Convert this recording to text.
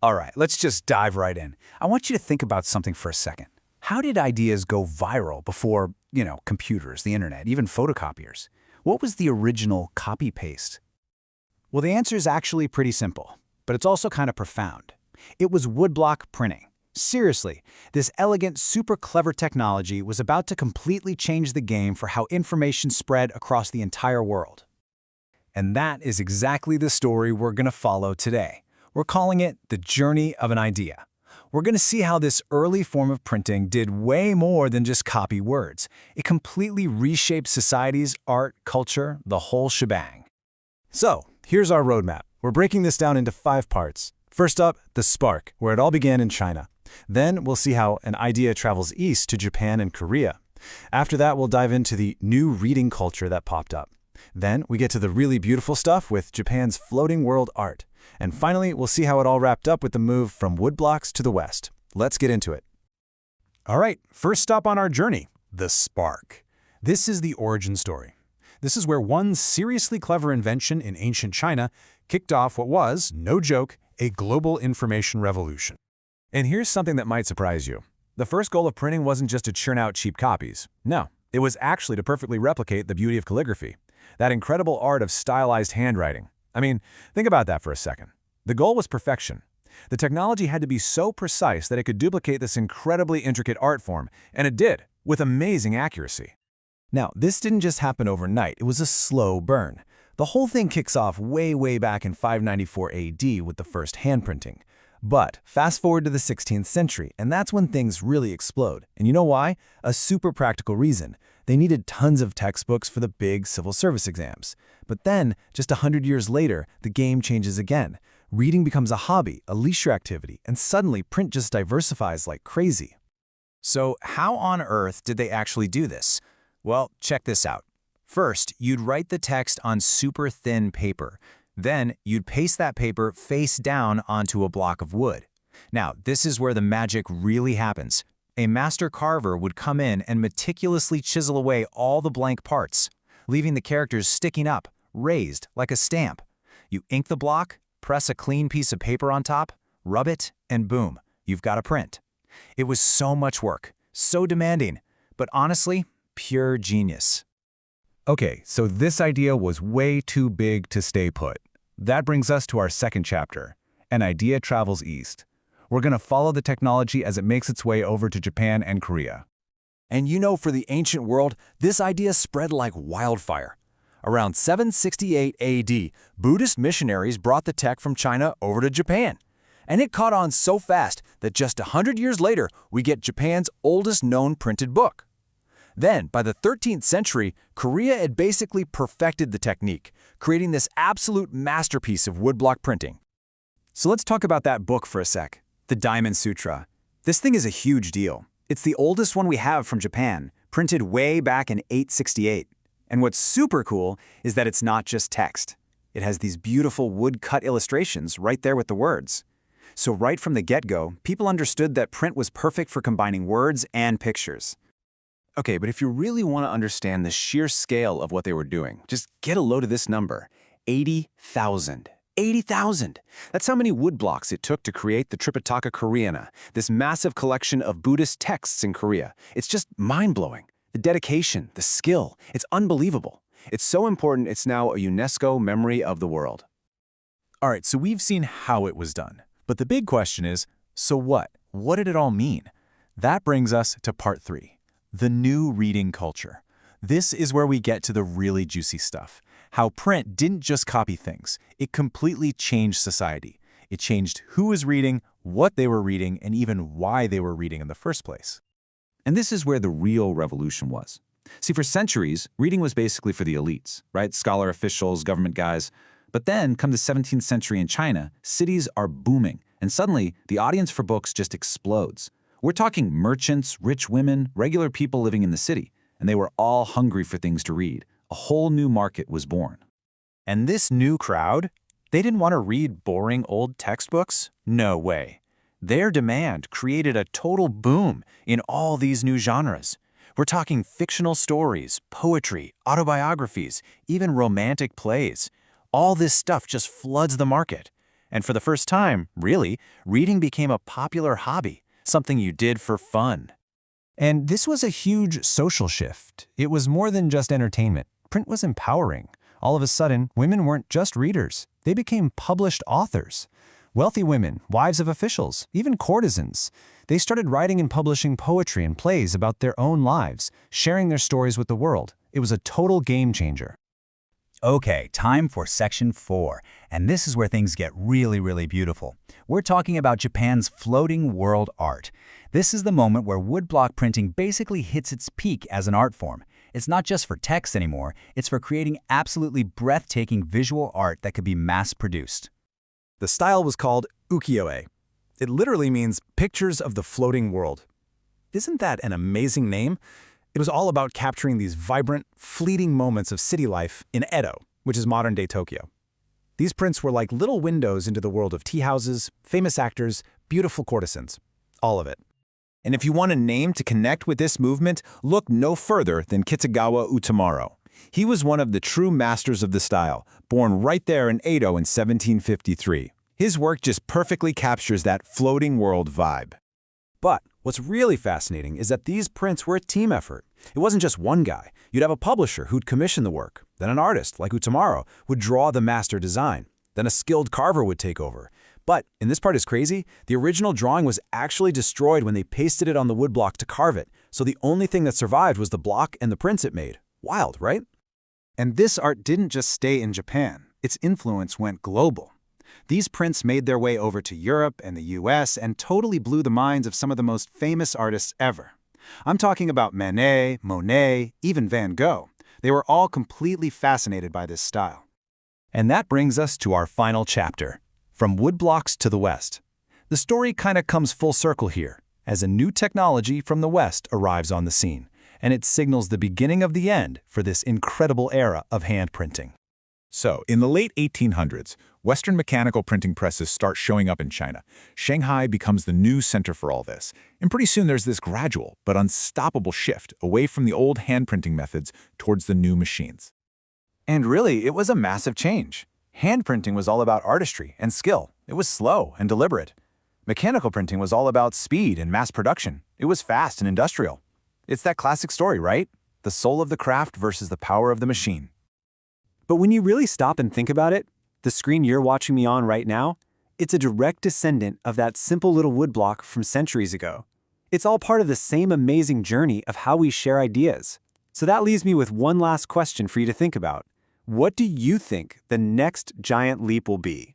All right, let's just dive right in. I want you to think about something for a second. How did ideas go viral before, computers, the internet, even photocopiers? What was the original copy-paste? Well, the answer is actually pretty simple, but it's also kind of profound. It was woodblock printing. Seriously, this elegant, super clever technology was about to completely change the game for how information spread across the entire world. And that is exactly the story we're going to follow today. We're calling it the journey of an idea. We're going to see how this early form of printing did way more than just copy words. It completely reshaped societies, art, culture, the whole shebang. So, here's our roadmap. We're breaking this down into 5 parts. First up, the spark, where it all began in China. Then we'll see how an idea travels east to Japan and Korea. After that, we'll dive into the new reading culture that popped up. Then we get to the really beautiful stuff with Japan's floating world art. And finally, we'll see how it all wrapped up with the move from woodblocks to the West. Let's get into it. All right, first stop on our journey, the spark. This is the origin story. This is where one seriously clever invention in ancient China kicked off what was, no joke, a global information revolution. And here's something that might surprise you. The first goal of printing wasn't just to churn out cheap copies. No, it was actually to perfectly replicate the beauty of calligraphy, that incredible art of stylized handwriting. I mean, think about that for a second. The goal was perfection. The technology had to be so precise that it could duplicate this incredibly intricate art form, and it did, with amazing accuracy. Now, this didn't just happen overnight. It was a slow burn. The whole thing kicks off way back in 594 AD with the first hand printing. But fast forward to the 16th century, and that's when things really explode. And you know why? A super practical reason. They needed tons of textbooks for the big civil service exams. But then, just 100 years later, the game changes again. Reading becomes a hobby, a leisure activity, and suddenly print just diversifies like crazy. So how on earth did they actually do this? Well, check this out. First, you'd write the text on super thin paper. Then, you'd paste that paper face down onto a block of wood. Now, this is where the magic really happens. A master carver would come in and meticulously chisel away all the blank parts, leaving the characters sticking up, raised like a stamp. You ink the block, press a clean piece of paper on top, rub it, and boom, you've got a print. It was so much work, so demanding, but honestly, pure genius. Okay, so this idea was way too big to stay put. That brings us to our second chapter, an idea travels east. We're going to follow the technology as it makes its way over to Japan and Korea. And for the ancient world, this idea spread like wildfire. Around 768 AD, Buddhist missionaries brought the tech from China over to Japan. And it caught on so fast that just 100 years later, we get Japan's oldest known printed book. Then, by the 13th century, Korea had basically perfected the technique, creating this absolute masterpiece of woodblock printing. So let's talk about that book for a sec, the Diamond Sutra. This thing is a huge deal. It's the oldest one we have from Japan, printed way back in 868. And what's super cool is that it's not just text. It has these beautiful wood-cut illustrations right there with the words. So right from the get-go, people understood that print was perfect for combining words and pictures. Okay, but if you really want to understand the sheer scale of what they were doing, just get a load of this number, 80,000. 80,000! That's how many woodblocks it took to create the Tripitaka Koreana, this massive collection of Buddhist texts in Korea. It's just mind-blowing. The dedication, the skill, it's unbelievable. It's so important it's now a UNESCO memory of the world. All right, so we've seen how it was done. But the big question is, so what? What did it all mean? That brings us to part 3. The new reading culture. This is where we get to the really juicy stuff. How print didn't just copy things. It completely changed society. It changed who was reading, what they were reading, and even why they were reading in the first place. And this is where the real revolution was. See, for centuries, reading was basically for the elites, right? Scholar officials, government guys. But then, come the 17th century in China, cities are booming, and suddenly, the audience for books just explodes. We're talking merchants, rich women, regular people living in the city, and they were all hungry for things to read. A whole new market was born. And this new crowd, they didn't want to read boring old textbooks? No way. Their demand created a total boom in all these new genres. We're talking fictional stories, poetry, autobiographies, even romantic plays. All this stuff just floods the market. And for the first time, really, reading became a popular hobby, something you did for fun. And this was a huge social shift. It was more than just entertainment. Print was empowering. All of a sudden, women weren't just readers. They became published authors. Wealthy women, wives of officials, even courtesans. They started writing and publishing poetry and plays about their own lives, sharing their stories with the world. It was a total game changer. Okay, time for section 4, and this is where things get really beautiful. We're talking about Japan's floating world art. This is the moment where woodblock printing basically hits its peak as an art form. It's not just for text anymore, it's for creating absolutely breathtaking visual art that could be mass-produced. The style was called ukiyo-e. It literally means pictures of the floating world. Isn't that an amazing name? It was all about capturing these vibrant, fleeting moments of city life in Edo, which is modern-day Tokyo. These prints were like little windows into the world of tea houses, famous actors, beautiful courtesans. All of it. And if you want a name to connect with this movement, look no further than Kitagawa Utamaro. He was one of the true masters of the style, born right there in Edo in 1753. His work just perfectly captures that floating world vibe. But what's really fascinating is that these prints were a team effort. It wasn't just one guy. You'd have a publisher who'd commission the work. Then an artist, like Utamaro, would draw the master design. Then a skilled carver would take over. But, and this part is crazy, the original drawing was actually destroyed when they pasted it on the woodblock to carve it. So the only thing that survived was the block and the prints it made. Wild, right? And this art didn't just stay in Japan. Its influence went global. These prints made their way over to Europe and the US and totally blew the minds of some of the most famous artists ever. I'm talking about Manet, Monet, even Van Gogh. They were all completely fascinated by this style. And that brings us to our final chapter, From Woodblocks to the West. The story kind of comes full circle here, as a new technology from the West arrives on the scene, and it signals the beginning of the end for this incredible era of hand printing. So, in the late 1800s, Western mechanical printing presses start showing up in China. Shanghai becomes the new center for all this. And pretty soon there's this gradual but unstoppable shift away from the old hand printing methods towards the new machines. And really, it was a massive change. Hand printing was all about artistry and skill. It was slow and deliberate. Mechanical printing was all about speed and mass production. It was fast and industrial. It's that classic story, right? The soul of the craft versus the power of the machine. But when you really stop and think about it, the screen you're watching me on right now, it's a direct descendant of that simple little woodblock from centuries ago. It's all part of the same amazing journey of how we share ideas. So that leaves me with one last question for you to think about. What do you think the next giant leap will be?